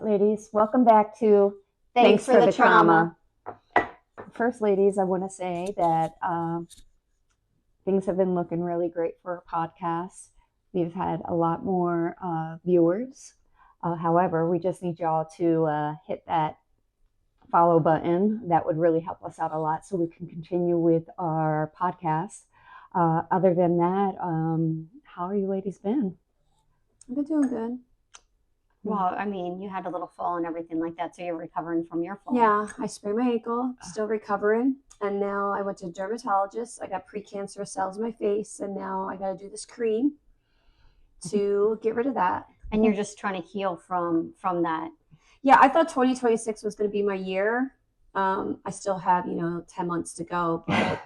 right, ladies, welcome back to Thanks for the Trauma. First, ladies, I want to say that things have been looking really great for our podcast. We've had a lot more viewers. However, we just need y'all to hit that follow button. That would really help us out a lot so we can continue with our podcast. Other than that, how are you ladies been? I've been doing good. Well, I mean, you had a little fall and everything like that, so you're recovering from your fall. Yeah, I sprained my ankle, still recovering. And now I went to a dermatologist. I got precancerous cells in my face, and now I got to do this cream to get rid of that. And you're just trying to heal from that. Yeah, I thought 2026 was going to be my year. I still have, 10 months to go, but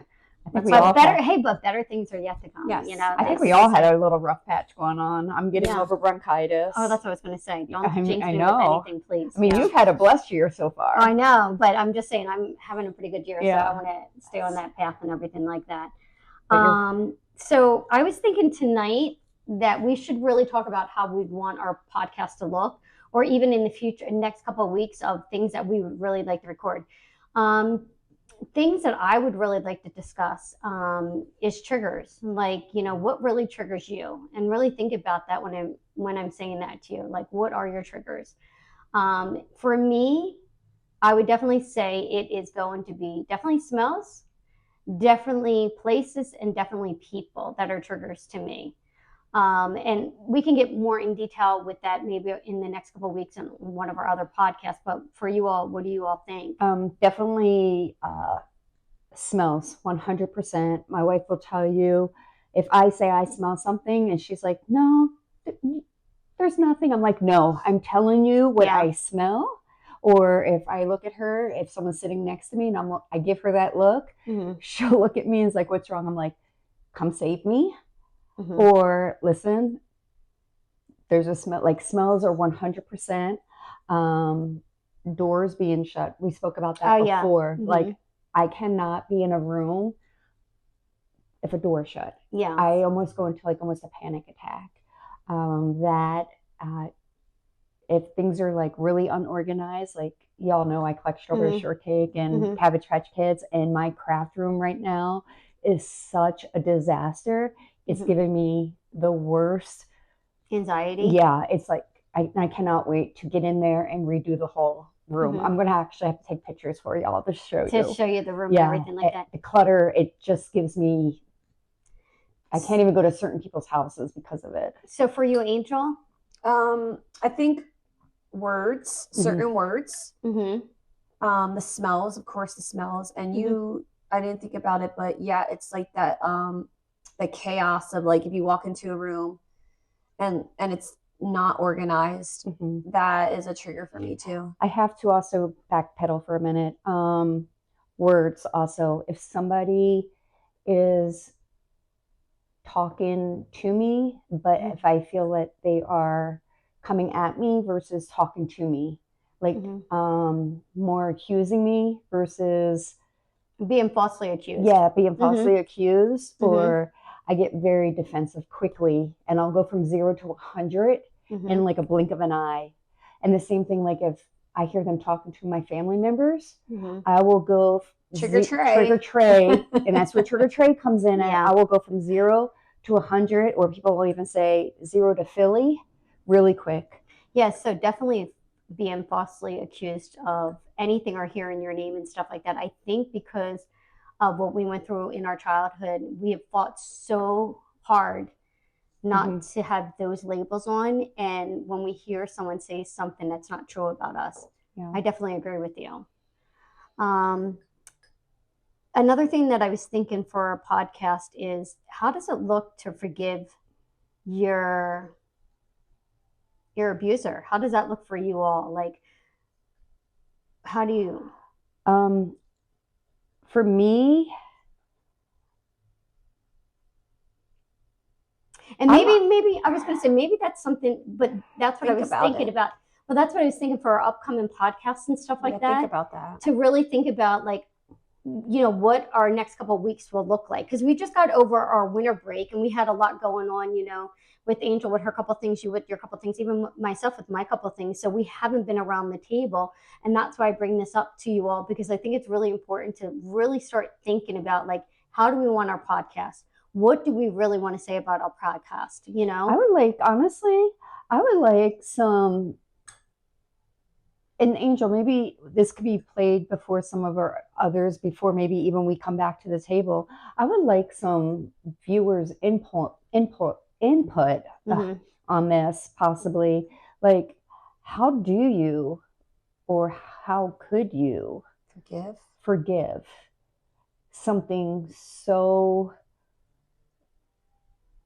I think we all but better things are yet to come. Yes. I think we all had a little rough patch going on. I'm getting over bronchitis. Oh, that's what I was going to say. Don't jinx me with anything, please. I mean, you've had a blessed year so far. I know, but I'm just saying I'm having a pretty good year, so I want to stay on that path and everything like that. So I was thinking tonight that we should really talk about how we'd want our podcast to look, or even in the future, next couple of weeks, of things that we would really like to record. Things that I would really like to discuss is triggers. Like, what really triggers you, and really think about that when I'm saying that to you. Like, what are your triggers? For me, I would definitely say it is going to be definitely smells, definitely places, and definitely people that are triggers to me. And we can get more in detail with that maybe in the next couple of weeks in one of our other podcasts. But for you all, what do you all think? Definitely smells, 100%. My wife will tell you if I say I smell something and she's like, no, there's nothing. I'm like, no, I'm telling you what I smell. Or if I look at her, if someone's sitting next to me and I give her that look, she'll look at me and is like, what's wrong? I'm like, come save me. Or listen, there's a smell. Like, smells are 100%. Doors being shut. We spoke about that before. Like, I cannot be in a room if a door is shut. Yeah, I almost go into almost a panic attack. If things are really unorganized, like y'all know, I collect strawberry shortcake and Cabbage Patch Kids, and my craft room right now is such a disaster. It's giving me the worst anxiety. Yeah, it's like I cannot wait to get in there and redo the whole room. I'm going to actually have to take pictures for y'all to show you. To show you the room and everything like that. The clutter, it just gives me, I can't even go to certain people's houses because of it. So for you, Angel? I think words, certain words. The smells, of course, the smells. And I didn't think about it, but yeah, it's like that, the chaos of if you walk into a room and it's not organized, that is a trigger for me too. I have to also backpedal for a minute. Words also. If somebody is talking to me, but if I feel that they are coming at me versus talking to me, more accusing me versus being falsely accused. Yeah, being falsely accused, or I get very defensive quickly, and I'll go from 0 to 100 in a blink of an eye. And the same thing, if I hear them talking to my family members, I will go trigger tray, and that's where trigger tray comes in. And I will go from 0 to 100, or people will even say 0 to Philly, really quick. Yeah, so definitely being falsely accused of anything or hearing your name and stuff like that. I think because of what we went through in our childhood, we have fought so hard not to have those labels on. And when we hear someone say something that's not true about us, I definitely agree with you. Another thing that I was thinking for our podcast is, how does it look to forgive your abuser? How does that look for you all? How do you? For me, and maybe I was going to say maybe that's something, but that's what I was thinking about. Well, that's what I was thinking for our upcoming podcasts and stuff like that. Think about that. To really think about what our next couple of weeks will look like, because we just got over our winter break and we had a lot going on, with Angel with her couple things, you with your couple things, even myself with my couple things. So we haven't been around the table, and that's why I bring this up to you all, because I think it's really important to really start thinking about, like, how do we want our podcast? What do we really want to say about our podcast? I would like some. And Angel, maybe this could be played before some of our others, before maybe even we come back to the table. I would like some viewers' input on this, possibly. Like, how do you, or how could you forgive something so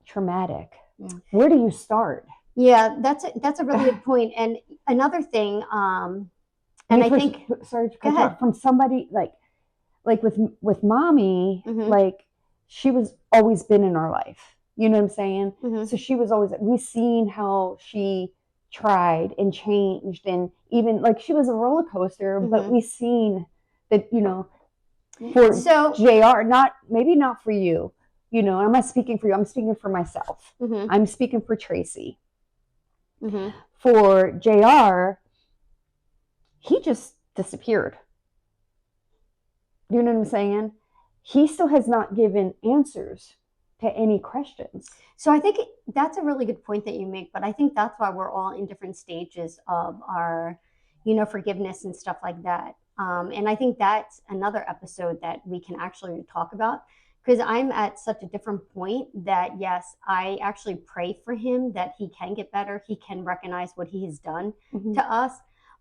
traumatic? Yeah. Where do you start? Yeah, that's a really good point. And another thing, I think, sorry to cut off, from somebody like with mommy, like, she was always been in our life. You know what I'm saying? So she was always, we've seen how she tried and changed, and even like she was a roller coaster, but we've seen that, for JR, maybe not for you, I'm not speaking for you, I'm speaking for myself. I'm speaking for Tracy. For JR, he just disappeared. You know what I'm saying? He still has not given answers to any questions. So I think that's a really good point that you make, but I think that's why we're all in different stages of our, forgiveness and stuff like that. And I think that's another episode that we can actually talk about, because I'm at such a different point that, yes, I actually pray for him that he can get better. He can recognize what he has done to us.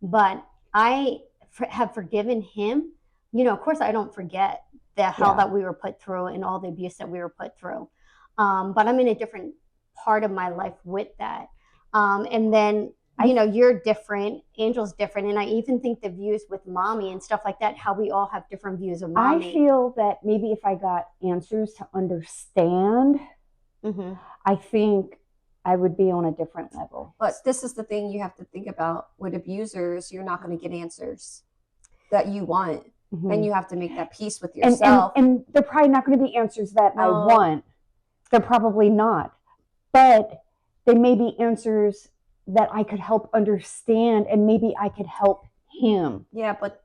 But I have forgiven him. Of course, I don't forget the hell that we were put through and all the abuse that we were put through. But I'm in a different part of my life with that. And then, you're different, Angel's different. And I even think the views with mommy and stuff like that, how we all have different views of mommy. I feel that maybe if I got answers to understand, I think I would be on a different level. But this is the thing you have to think about with abusers. You're not going to get answers that you want. And you have to make that peace with yourself. And they're probably not going to be answers that I want. They're probably not. But they may be answers that I could help understand, and maybe I could help him. Yeah, but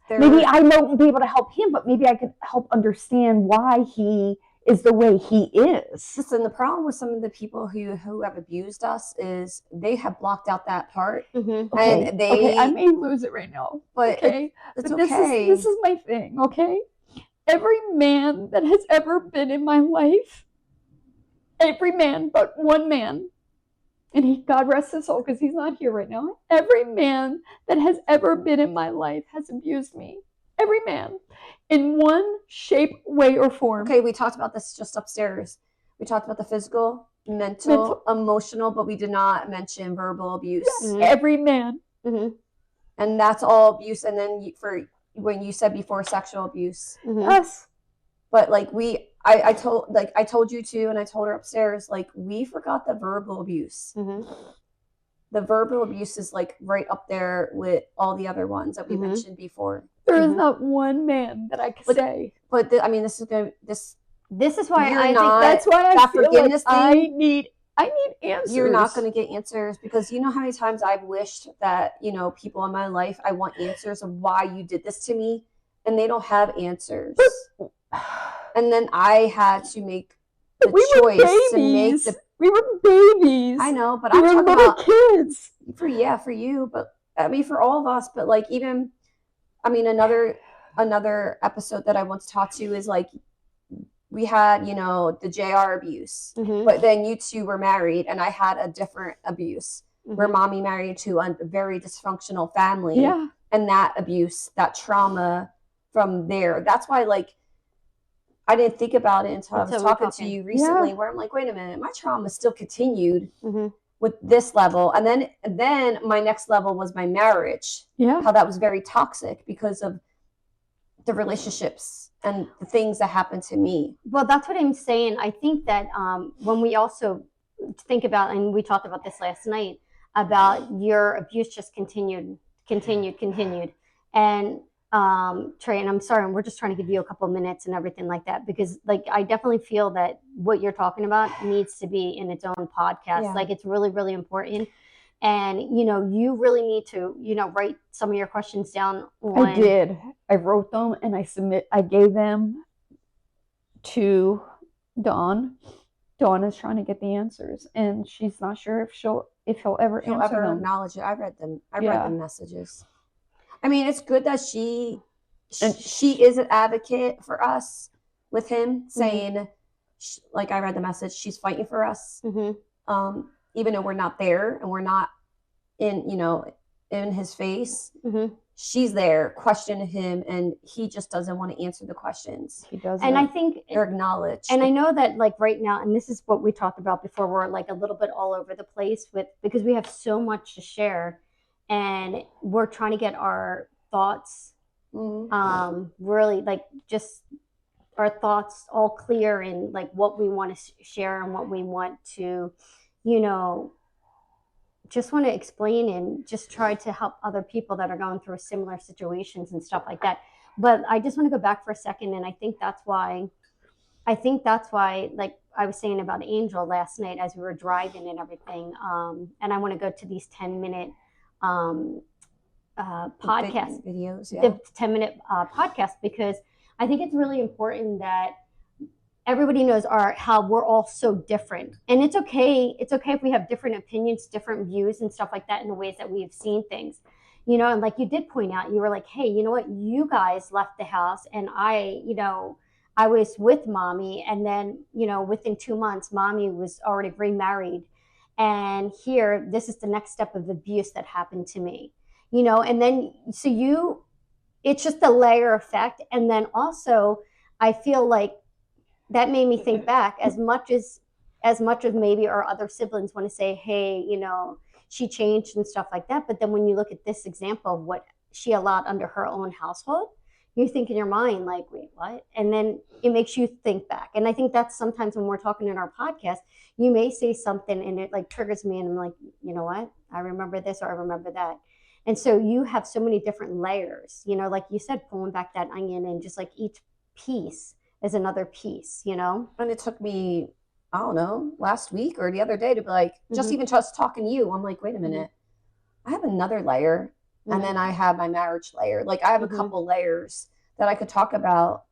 maybe I won't be able to help him, but maybe I could help understand why he is the way he is. Listen, the problem with some of the people who have abused us is they have blocked out that part. Okay. And they I may lose it right now. But okay. It's but okay. This is my thing, okay? Every man that has ever been in my life, every man but one man, and God rest his soul because he's not here right now, every man that has ever been in my life has abused me. Every man. In one shape, way, or form. Okay, we talked about this just upstairs. We talked about the physical, mental, emotional, but we did not mention verbal abuse. Yes, every man. And that's all abuse. And then for when you said before, sexual abuse. Yes. But like I told you to, and I told her upstairs, like, we forgot the verbal abuse. The verbal abuse is like right up there with all the other ones that we mentioned before. There is not one man that I can say. But this is why I think that's why I feel forgiveness like thing, I need answers. You're not going to get answers, because you know how many times I've wished that, people in my life, I want answers of why you did this to me, and they don't have answers. And then I had to make the choice to make the. We were babies. I know, but we I'm were talking little about kids. For you, but I mean for all of us. But like even, I mean another episode that I once talked to is like we had the JR abuse, but then you two were married, and I had a different abuse where mommy married to a very dysfunctional family, and that abuse, that trauma from there. That's why like. I didn't think about it until I was talking to you recently, where I'm like, wait a minute, my trauma still continued with this level. And then my next level was my marriage. Yeah. How that was very toxic because of the relationships and the things that happened to me. Well, that's what I'm saying. I think that when we also think about, and we talked about this last night, about your abuse just continued. And Trey, and I'm sorry, and we're just trying to give you a couple minutes and everything like that, because like I definitely feel that what you're talking about needs to be in its own podcast. Yeah. Like it's really, really important. And you really need to write some of your questions down on. I did. I wrote them and I gave them to Dawn. Dawn is trying to get the answers, and she's not sure if he'll ever answer them. Acknowledge it. I read them. I read the messages. I mean, it's good that she is an advocate for us with him, saying, like I read the message, she's fighting for us. Mm-hmm. Even though we're not there and we're not in his face, she's there questioning him, and he just doesn't want to answer the questions. He doesn't. And I think they're acknowledged. And I know that like right now, and this is what we talked about before, we're like a little bit all over the place because we have so much to share, and we're trying to get our thoughts really like just our thoughts all clear in like what we want to share and what we want to just want to explain and just try to help other people that are going through similar situations and stuff like that. But I just want to go back for a second, and I think that's why like I was saying about Angel last night as we were driving and everything, and I want to go to these 10-minute podcast videos, the 10-minute podcast, because I think it's really important that everybody knows how we're all so different, and it's okay if we have different opinions, different views and stuff like that in the ways that we've seen things, and like you did point out, you were like, hey, you know what, you guys left the house and I was with mommy, and then within 2 months mommy was already remarried, and here this is the next step of abuse that happened to me, and then so it's just a layer effect. And then also I feel like that made me think back, as much as maybe our other siblings want to say, hey, she changed and stuff like that, but then when you look at this example of what she allowed under her own household, you think in your mind like, wait, what? And then it makes you think back. And I think that's sometimes when we're talking in our podcast, you may say something and it like triggers me, and I'm like, you know what, I remember this or I remember that. And so you have so many different layers, like you said, pulling back that onion, and just like each piece is another piece, And it took me, I don't know, last week or the other day to be like, just even just talking to you, I'm like, wait a minute, I have another layer, and then I have my marriage layer. Like I have a couple layers that I could talk about,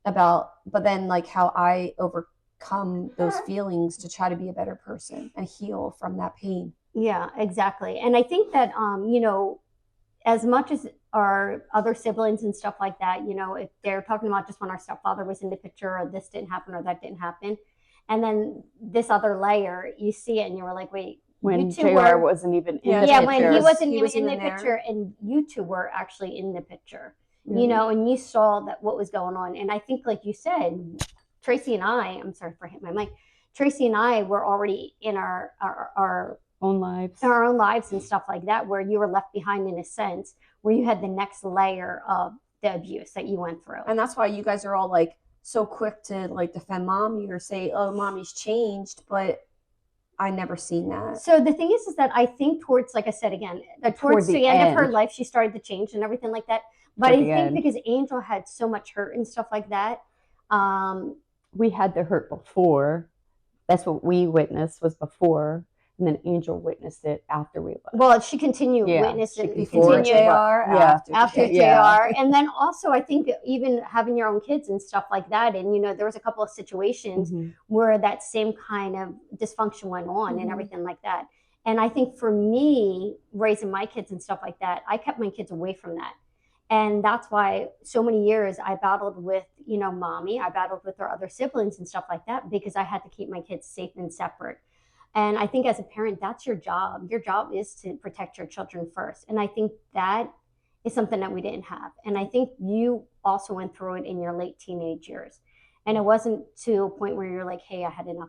but then like how I overcome those feelings to try to be a better person and heal from that pain. Yeah, exactly. And I think that, as much as our other siblings and stuff like that, if they're talking about just when our stepfather was in the picture, or this didn't happen or that didn't happen, and then this other layer, you see it and you were like, wait, when JR wasn't even in the picture. Yeah, when he wasn't even in the picture, and you two were actually in the picture, and you saw that what was going on. And I think, like you said, Tracy and I'm sorry for hitting my mic, Tracy and I were already in our own lives and stuff like that, where you were left behind in a sense, where you had the next layer of the abuse that you went through. And that's why you guys are all like so quick to like defend mommy or say, oh, mommy's changed, but I never seen that. So the thing is that I think towards, like I said again, towards the end of her life, she started to change and everything like that. But I think because Angel had so much hurt and stuff like that, we had the hurt before. That's what we witnessed, was before. And then Angel witnessed it after we left. Well, she continued witnessing before JR, after JR. And then also, I think even having your own kids and stuff like that. And, there was a couple of situations where that same kind of dysfunction went on and everything like that. And I think for me, raising my kids and stuff like that, I kept my kids away from that. And that's why so many years I battled with, mommy. I battled with our other siblings and stuff like that, because I had to keep my kids safe and separate. And I think as a parent, that's your job. Your job is to protect your children first. And I think that is something that we didn't have. And I think you also went through it in your late teenage years. And it wasn't to a point where you're like, hey, I had enough,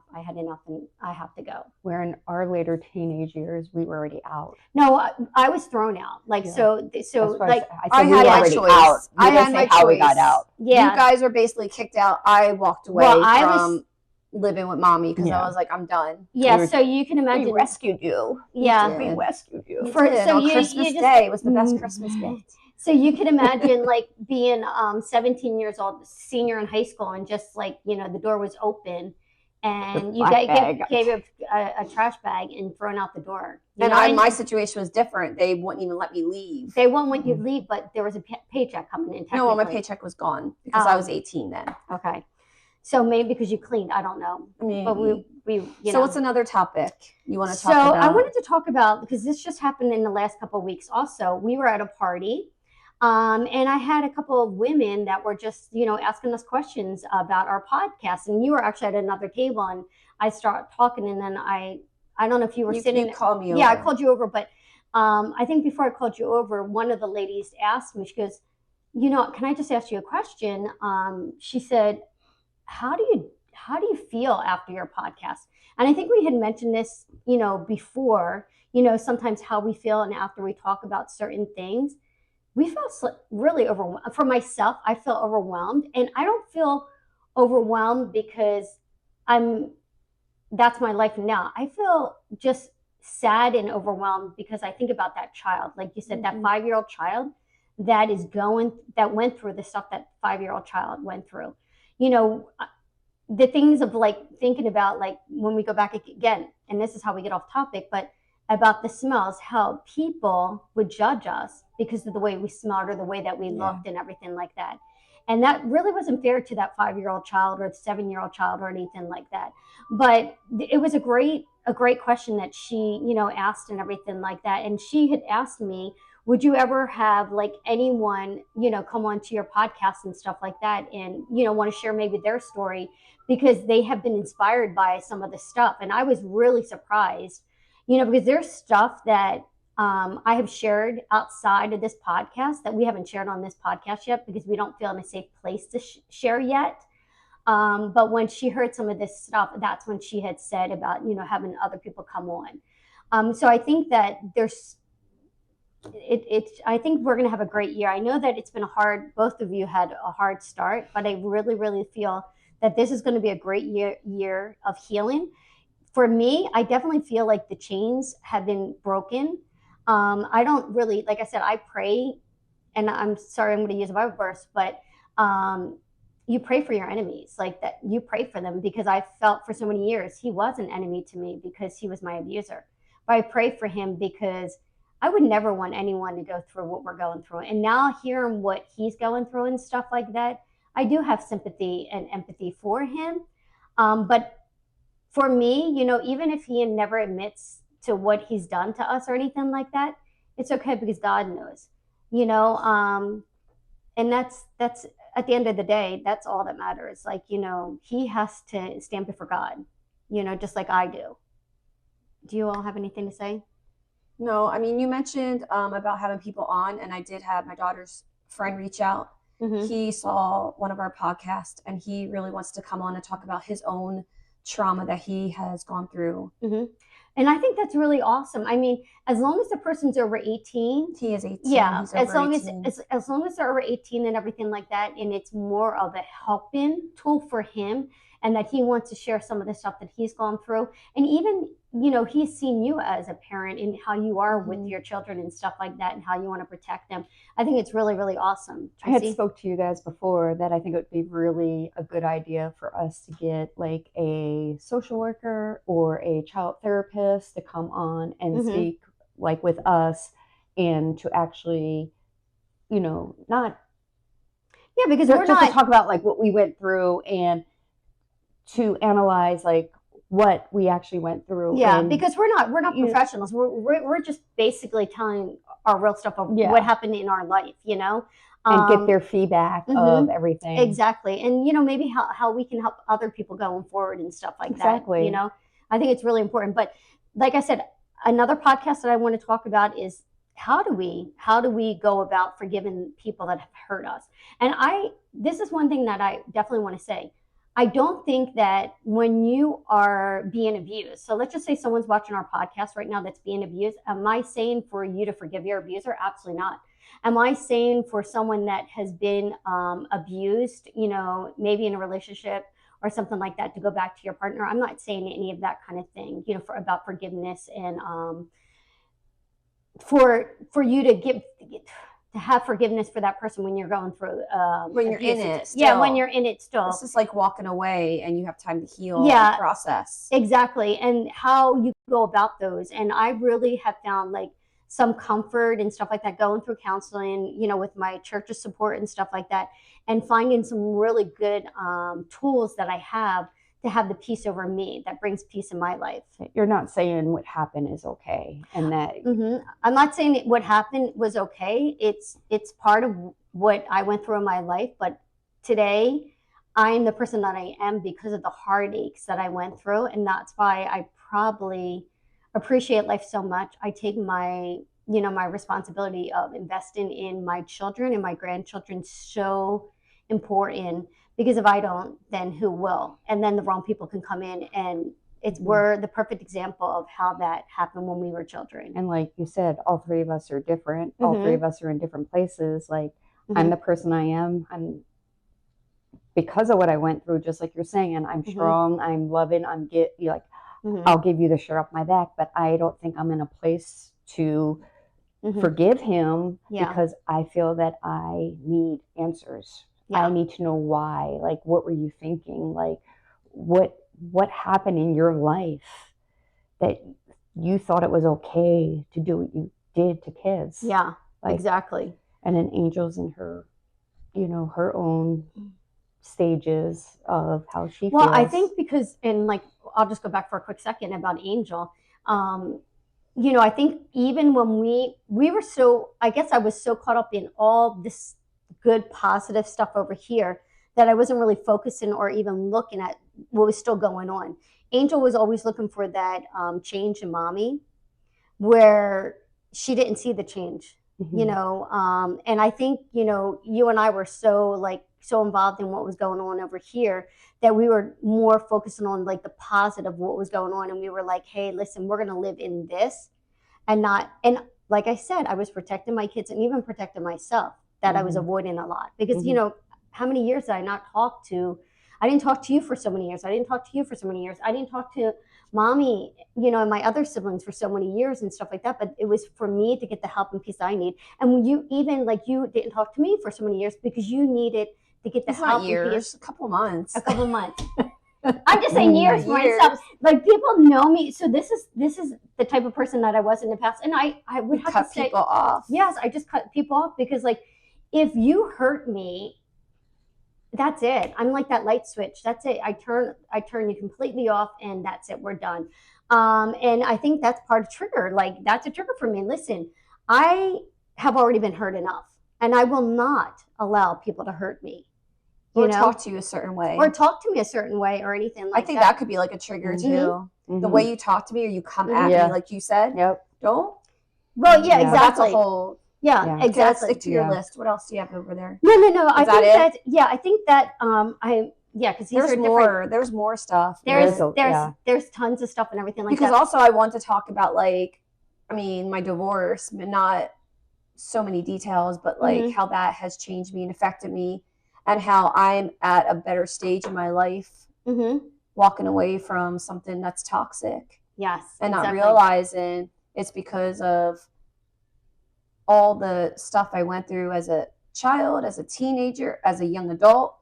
and I have to go. Where in our later teenage years, we were already out. No, I was thrown out. Like, so like, I had my choice. Out. I had my choice. We got out. Yeah. You guys were basically kicked out. I walked away from living with mommy because I was like, I'm done. Yeah, so you can imagine. We rescued you. Yeah. We rescued you. On Christmas Day, it was the best Christmas gift. So you can imagine like being 17 years old, senior in high school, and just like, the door was open and you gave a trash bag and thrown out the door. My situation was different. They wouldn't even let me leave. They won't want you to leave, but there was a paycheck coming in. No, my paycheck was gone because I was 18 then. Okay. So maybe because you cleaned, I don't know. Maybe. But So what's another topic you want to talk about? So I wanted to talk about, because this just happened in the last couple of weeks also, we were at a party, and I had a couple of women that were just, asking us questions about our podcast. And you were actually at another table, and I started talking, and then I don't know if you were sitting. You called me over. Yeah, I called you over, but I think before I called you over, one of the ladies asked me, she goes, can I just ask you a question? She said, how do you feel after your podcast? And I think we had mentioned this, before, sometimes how we feel, and after we talk about certain things, we feel really overwhelmed. For myself, I feel overwhelmed, and I don't feel overwhelmed because that's my life now. I feel just sad and overwhelmed because I think about that child, like you said, that 5-year-old child that went through the stuff that 5-year-old child went through. The things of like thinking about, like when we go back again, and this is how we get off topic, but about the smells, how people would judge us because of the way we smelled or the way that we looked and everything like that. And that really wasn't fair to that 5-year-old child or the 7-year-old child or anything like that. But it was a great question that she, asked and everything like that. And she had asked me, would you ever have like anyone, come onto your podcast and stuff like that and, want to share maybe their story because they have been inspired by some of the stuff. And I was really surprised, because there's stuff that I have shared outside of this podcast that we haven't shared on this podcast yet because we don't feel in a safe place to share yet. But when she heard some of this stuff, that's when she had said about, having other people come on. So I think that I think we're going to have a great year. I know that it's been both of you had a hard start, but I really, really feel that this is going to be a great year of healing. For me, I definitely feel like the chains have been broken. I don't really, like I said, I pray, and I'm sorry, I'm going to use a Bible verse, but you pray for your enemies, like that. You pray for them, because I felt for so many years he was an enemy to me because he was my abuser. But I pray for him because I would never want anyone to go through what we're going through. And now hearing what he's going through and stuff like that, I do have sympathy and empathy for him. But for me, even if he never admits to what he's done to us or anything like that, it's okay because God knows, and that's at the end of the day, that's all that matters. Like, he has to stand before God, just like I do. Do you all have anything to say? No, I mean, you mentioned about having people on, and I did have my daughter's friend reach out. He saw one of our podcasts, and he really wants to come on and talk about his own trauma that he has gone through. And I think that's really awesome. I mean, as long as the person's over 18. He is 18. Yeah, as long as they're over 18 and everything like that, and it's more of a helping tool for him, and that he wants to share some of the stuff that he's gone through. And even, he's seen you as a parent and how you are with your children and stuff like that, and how you want to protect them. I think it's really, really awesome. Tracy? I had spoke to you guys before that I think it would be really a good idea for us to get like a social worker or a child therapist to come on and speak like with us, and to actually, not. Yeah, because we're just to talk about like what we went through and to analyze like what we actually went through. Yeah, because we're not professionals. We're just basically telling our real stuff of what happened in our life, and get their feedback of everything. Exactly. And, maybe how we can help other people going forward and stuff like that. I think it's really important. But like I said, another podcast that I want to talk about is how do we go about forgiving people that have hurt us? And this is one thing that I definitely want to say. I don't think that when you are being abused, so let's just say someone's watching our podcast right now that's being abused, am I saying for you to forgive your abuser? Absolutely not. Am I saying for someone that has been abused, maybe in a relationship or something like that, to go back to your partner? I'm not saying any of that kind of thing, about forgiveness and for you to to have forgiveness for that person when you're going through when you're in it still. Yeah, when you're in it still. This is like walking away and you have time to heal yeah, and process. Exactly. And how you go about those. And I really have found like some comfort and stuff like that going through counseling, you know, with my church's support and stuff like that, and finding some really good tools that I have to have the peace over me that brings peace in my life. You're not saying what happened is okay, and that I'm not saying that what happened was okay. It's part of what I went through in my life, but today I'm the person that I am because of the heartaches that I went through, and that's why I probably appreciate life so much. I take my my responsibility of investing in my children and my grandchildren so important, because if I don't, then who will? And then the wrong people can come in, and we're the perfect example of how that happened when we were children. And like you said, all three of us are different. All three of us are in different places. Like I'm the person I am. I'm because of what I went through, just like you're saying, and I'm strong, I'm loving, I'll give you the shirt off my back, but I don't think I'm in a place to forgive him because I feel that I need answers. I need to know why. Like, what were you thinking? Like, what happened in your life that you thought it was okay to do what you did to kids? Yeah, exactly. And then Angel's in her, her own stages of how she feels. Well, I think because, and like, I'll just go back for a quick second about Angel. I think even when we were so, I guess I was so caught up in all this good, positive stuff over here that I wasn't really focusing or even looking at what was still going on. Angel was always looking for that change in mommy, where she didn't see the change, and I think, you and I were so involved in what was going on over here that we were more focusing on like the positive, what was going on. And we were like, hey, listen, we're going to live in this and like I said, I was protecting my kids and even protecting myself, that I was avoiding a lot because, how many years did I not talk to? I didn't talk to you for so many years. I didn't talk to you for so many years. I didn't talk to mommy, and my other siblings for so many years and stuff like that. But it was for me to get the help and peace I need. And you didn't talk to me for so many years because you needed to get the help. Not years, and peace. A couple months. I'm just saying years for myself. Like, people know me, so this is the type of person that I was in the past, and I would have cut to say people off. Yes, I just cut people off because, like, if you hurt me, that's it. I'm like that light switch. That's it. I turn you completely off, and that's it. We're done. And I think that's part of trigger. Like, that's a trigger for me. Listen, I have already been hurt enough, and I will not allow people to hurt me. Or talk to you a certain way. Or talk to me a certain way or anything like that. I think that could be like a trigger too. The way you talk to me or you come at me, like you said. Yep. Don't. Well, yeah, exactly. That's a whole. Yeah, exactly. Let's stick to your list. What else do you have over there? No. I think that because there's more. There's more stuff. There's tons of stuff and everything like that. Because also I want to talk about my divorce, but not so many details, but like how that has changed me and affected me, and how I'm at a better stage in my life, walking away from something that's toxic. Yes, and not realizing it's because of all the stuff I went through as a child, as a teenager, as a young adult,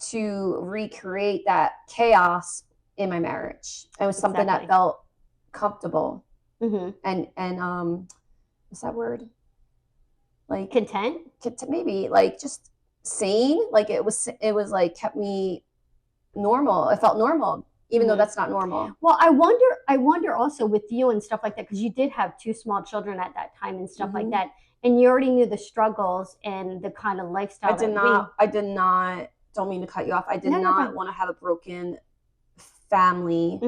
to recreate that chaos in my marriage. It was something that felt comfortable, and what's that word? Like content? Maybe like just sane. Like it was like kept me normal. It felt normal, even though that's not normal. Well, I wonder also with you and stuff like that, because you did have 2 small children at that time and stuff like that, and you already knew the struggles and the kind of lifestyle. I did not. Don't mean to cut you off. I did not want to have a broken family.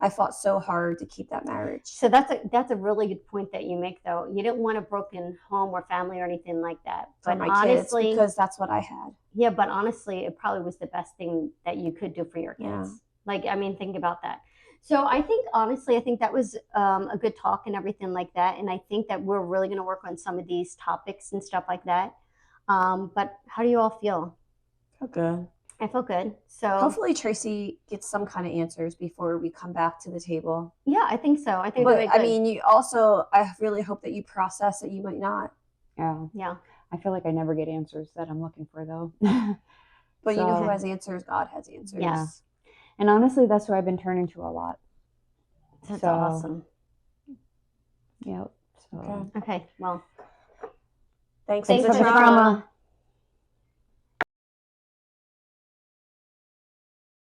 I fought so hard to keep that marriage. So that's a really good point that you make, though. You didn't want a broken home or family or anything like that. But my honestly, kids, because that's what I had. Yeah, but honestly, it probably was the best thing that you could do for your kids. Yeah. Like, I mean, think about that. So I think, honestly, that was a good talk and everything like that. And I think that we're really going to work on some of these topics and stuff like that. But how do you all feel? I feel good. I feel good. So hopefully Tracy gets some kind of answers before we come back to the table. Yeah, I think so. I think. But I mean, you also, I really hope that you process that you might not. Yeah. Yeah. I feel like I never get answers that I'm looking for, though. But you know who has answers? God has answers. Yeah. And honestly, that's who I've been turning to a lot. That's awesome. Yep. So. Okay. Well, thanks for for the the trauma.